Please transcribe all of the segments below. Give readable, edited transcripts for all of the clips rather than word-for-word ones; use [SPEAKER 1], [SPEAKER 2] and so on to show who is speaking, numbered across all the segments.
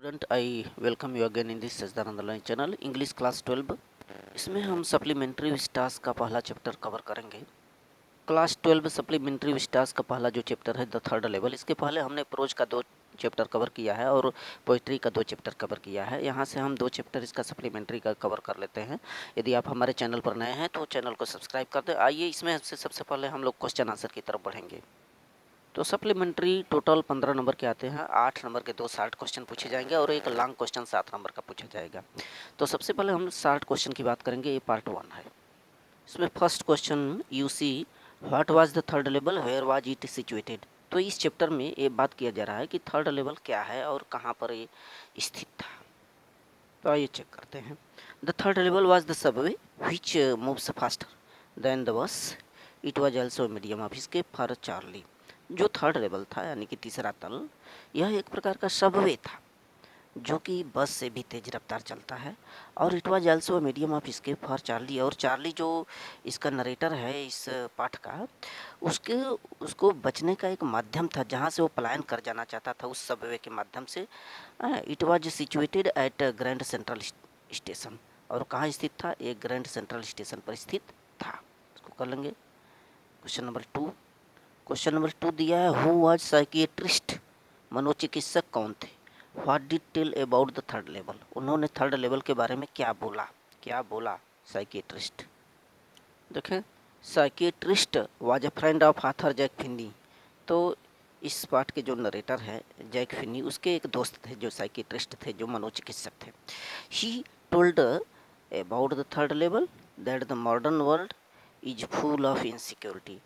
[SPEAKER 1] Student I welcome you again in this सजदार online channel English class 12। इसमें हम supplementary Vistas का पहला चैप्टर कवर करेंगे। क्लास 12 सप्लीमेंट्री विस्टास का पहला जो चैप्टर है द थर्ड लेवल। इसके पहले हमने प्रोज का 2 चैप्टर कवर किया है और पोइट्री का 2 चैप्टर कवर किया है। यहाँ से हम 2 चैप्टर इसका सप्लीमेंट्री का कवर कर लेते हैं। यदि आप हमारे चैनल पर नए हैं तो चैनल को सब्सक्राइब कर दें। आइए इसमें सबसे पहले हम लोग क्वेश्चन आंसर की तरफ बढ़ेंगे। तो सप्लीमेंट्री टोटल 15 नंबर के आते हैं। 8 नंबर के 2 शार्ट क्वेश्चन पूछे जाएंगे और एक लॉन्ग क्वेश्चन 7 नंबर का पूछा जाएगा। तो सबसे पहले हम शार्ट क्वेश्चन की बात करेंगे। ये पार्ट 1 है। इसमें first question you see what was the third level, where was it situated. तो इस चैप्टर में ये बात किया जा रहा है कि थर्ड लेवल क्या है और कहाँ पर ये स्थित था। तो आइए चेक करते हैं। The third level was the Subway which moves faster than the bus. It was also medium of escape for Charlie. जो थर्ड लेवल था यानी कि तीसरा तल, यह एक प्रकार का सबवे था जो कि बस से भी तेज रफ्तार चलता है। और it was also medium of escape for Charlie. और चार्ली जो इसका नरेटर है इस पाठ का, उसके उसको बचने का एक माध्यम था जहाँ से वो पलायन कर जाना चाहता था उस सबवे के माध्यम से। It was situated at grand central station. और कहाँ स्थित था? एक ग्रैंड सेंट्रल स्टेशन पर स्थित था। इसको कर लेंगे। Question number 2। क्वेश्चन नंबर 2 दिया है हु वाज साइकियाट्रिस्ट। मनोचिकित्सक कौन थे? What did tell about the third level. उन्होंने थर्ड लेवल के बारे में क्या बोला? क्या बोला साइकियाट्रिस्ट? देखें, psychiatrist was a friend of author Jack Finney. तो इस पाठ के जो नरेटर है जैक फिन्नी, उसके एक दोस्त थे जो साइकियाट्रिस्ट थे, जो मनोचिकित्सक थे। He told about the third level that the modern world is full of insecurity.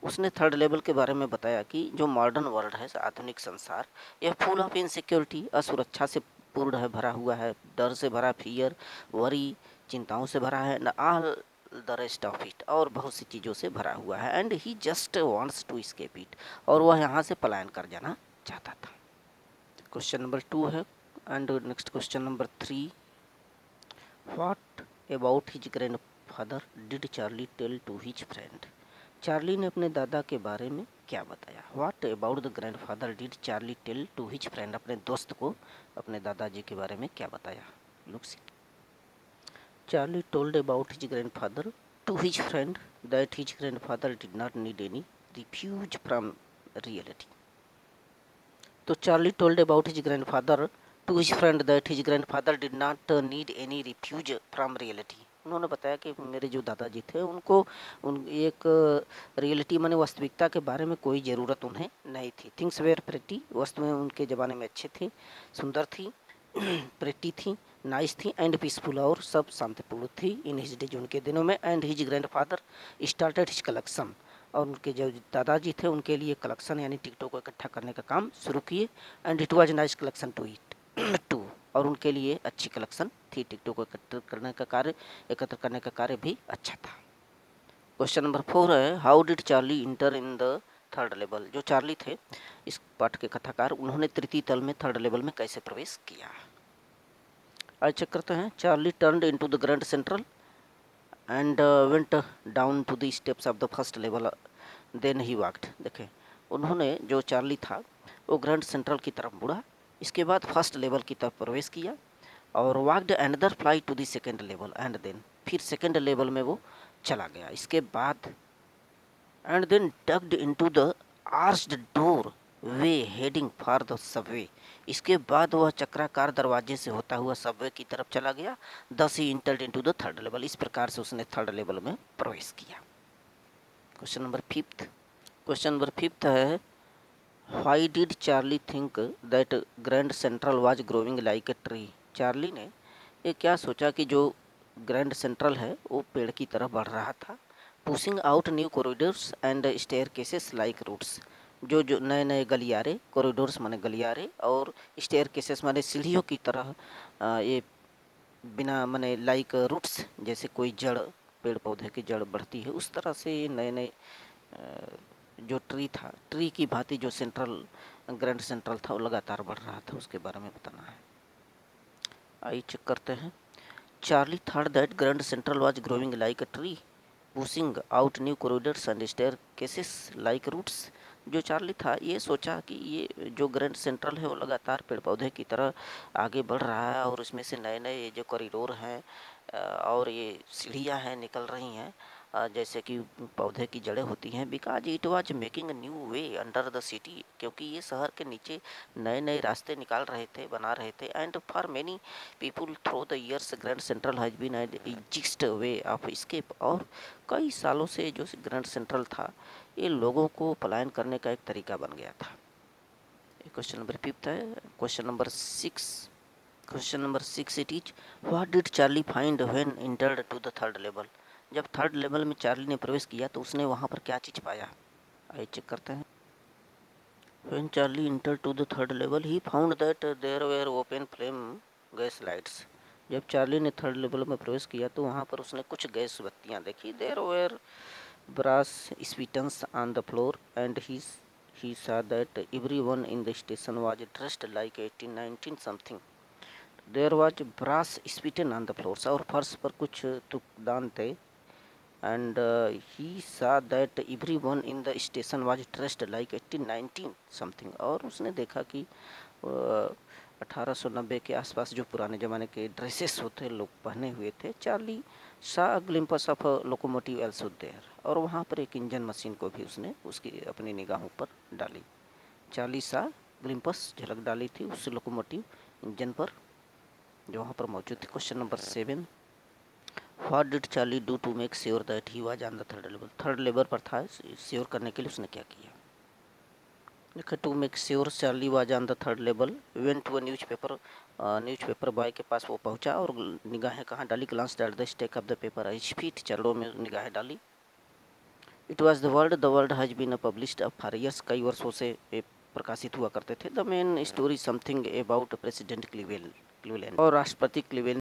[SPEAKER 1] उसने थर्ड लेवल के बारे में बताया कि जो मॉडर्न वर्ल्ड है, आधुनिक संसार, यह फुल ऑफ इनसिक्योरिटी, असुरक्षा से पूर्ण है, भरा हुआ है, डर से भरा, फियर, वरी, चिंताओं से भरा है, न all the rest of it, और बहुत सी चीज़ों से भरा हुआ है। And he just wants to escape it, और वह यहाँ से पलायन कर जाना चाहता था। क्वेश्चन नंबर 2 है। And next question number 3, what about his grandfather did Charlie tell to his friend. Charlie ने अपने दादा के बारे में क्या बताया? What about the grandfather did Charlie tell to his friend. अपने दोस्त को अपने दादाजी के बारे में क्या बताया? Look see. Charley told about his grandfather to his friend that his grandfather did not need any refuge from reality. तो Charley told about his grandfather to his friend that his grandfather did not need any refuge from reality. उन्होंने बताया कि मेरे जो दादाजी थे उनको एक रियलिटी माने वास्तविकता के बारे में कोई ज़रूरत उन्हें नहीं थी। थिंग्स वेयर प्रेटी, वस्तुएं उनके ज़माने में अच्छी थी, सुंदर थी, प्रेटी थी, नाइस थी, एंड पीसफुल, और सब शांतिपूर्ण थी इन हिज डेज, उनके दिनों में। And his grandfather started his collection, और उनके जो दादाजी थे उनके लिए कलेक्शन यानी टिकटों को इकट्ठा करने का काम शुरू किए। And it was nice collection to it too, और उनके लिए अच्छी कलेक्शन थी, टिकटों को एकत्र करने का कार्य भी अच्छा था। क्वेश्चन नंबर 4 है how did Charlie inter in the third level. जो चार्ली थे इस पाठ के कथाकार, उन्होंने तृतीय तल में थर्ड लेवल में कैसे प्रवेश किया? आज चेक करते हैं। Charlie turned into the Grand Central and went down to the steps of the first level then he walked. देखें, उन्होंने जो चार्ली था वो ग्रैंड सेंट्रल की तरफ मुड़ा, इसके बाद फर्स्ट लेवल की तरफ प्रवेश किया और walked another fly to the second level and then, फिर सेकेंड लेवल में वो चला गया। इसके बाद and then dug into the arched doorway heading for the subway. इसके बाद वह चक्राकार दरवाजे से होता हुआ सबवे की तरफ चला गया। Thus he entered into the third level. इस प्रकार से उसने थर्ड लेवल में प्रवेश किया। Question number 5। क्वेश्चन नंबर 5 है why did Charlie think that Grand Central was growing like a tree. Charlie ने ये क्या सोचा कि जो ग्रैंड सेंट्रल है वो पेड़ की तरह बढ़ रहा था। Pushing out new corridors and staircases like roots. जो जो नए नए गलियारे, कॉरिडोर्स माने गलियारे, और स्टेयर केसेस माने सीढ़ियों की तरह ये बिना माने लाइक रूट्स, जैसे कोई जड़, पेड़ पौधे की जड़ बढ़ती है, उस तरह से नए नए जो ट्री था, ट्री की भांति जो सेंट्रल ग्रैंड सेंट्रल था वो लगातार बढ़ रहा था, उसके बारे में बताना है। आइए चेक करते हैं। Charlie thought that Grand Central was growing like a tree pushing out new corridors and staircases like roots जो चार्ली था ये सोचा कि ये जो ग्रैंड सेंट्रल है वो लगातार पेड़ पौधे की तरह आगे बढ़ रहा है और उसमें से नए नए जो कॉरिडोर हैं और ये सीढ़ियाँ हैं निकल रही हैं, जैसे कि पौधे की जड़ें होती हैं, because it was making a new way under the city, क्योंकि ये शहर के नीचे नए नए रास्ते निकाल रहे थे, बना रहे थे। And for many people through the years Grand Central has been an exist way of escape, और कई सालों से जो ग्रैंड सेंट्रल था ये लोगों को पलायन करने का एक तरीका बन गया था। क्वेश्चन नंबर 5 है। Question number 6 it is, what did Charlie find when entered to the third level. जब थर्ड लेवल में चार्ली ने प्रवेश किया तो उसने वहाँ पर क्या चीज़ पाया, आइए चेक करते हैं। When Charlie entered to the third level he found that there were open flame gas lights. जब चार्ली ने थर्ड लेवल में प्रवेश किया तो वहाँ पर उसने कुछ गैस बत्तियाँ देखी। There were brass spittoons on the floor, and he saw that everyone in the station was dressed like 1819 something. There was brass spittoon on the floor, और फर्श पर कुछ तुकदान थे। And he saw that everyone in the station was dressed like 1819 something, और उसने देखा कि 1890 के आसपास जो पुराने ज़माने के ड्रेसेस होते लोग पहने हुए थे। चार्ली सा ग्लिम्पस ऑफ लोकोमोटिव एल्सो देयर, और वहाँ पर एक इंजन मशीन को भी उसने उसकी अपनी निगाहों पर डाली। चार्ली सा ग्लिम्पस झलक डाली थी उस लोकोमोटिव इंजन पर जो वहाँ पर मौजूद थी। Question number 7, what did Charlie do to make sure that he was on the third level. Third level पर था, श्योर करने के लिए उसने क्या किया। देखा, to make sure Charley was on the third level went to a newspaper boy के पास वो पहुंचा और निगाहें कहाँ डाली, glance at the stack of the paper his feet, चरणों में निगाहें डाली। It was the World has been published a for years, कई वर्षों से प्रकाशित हुआ करते थे। The main story something about President Cleveland, और राष्ट्रपति क्लीवेलैंड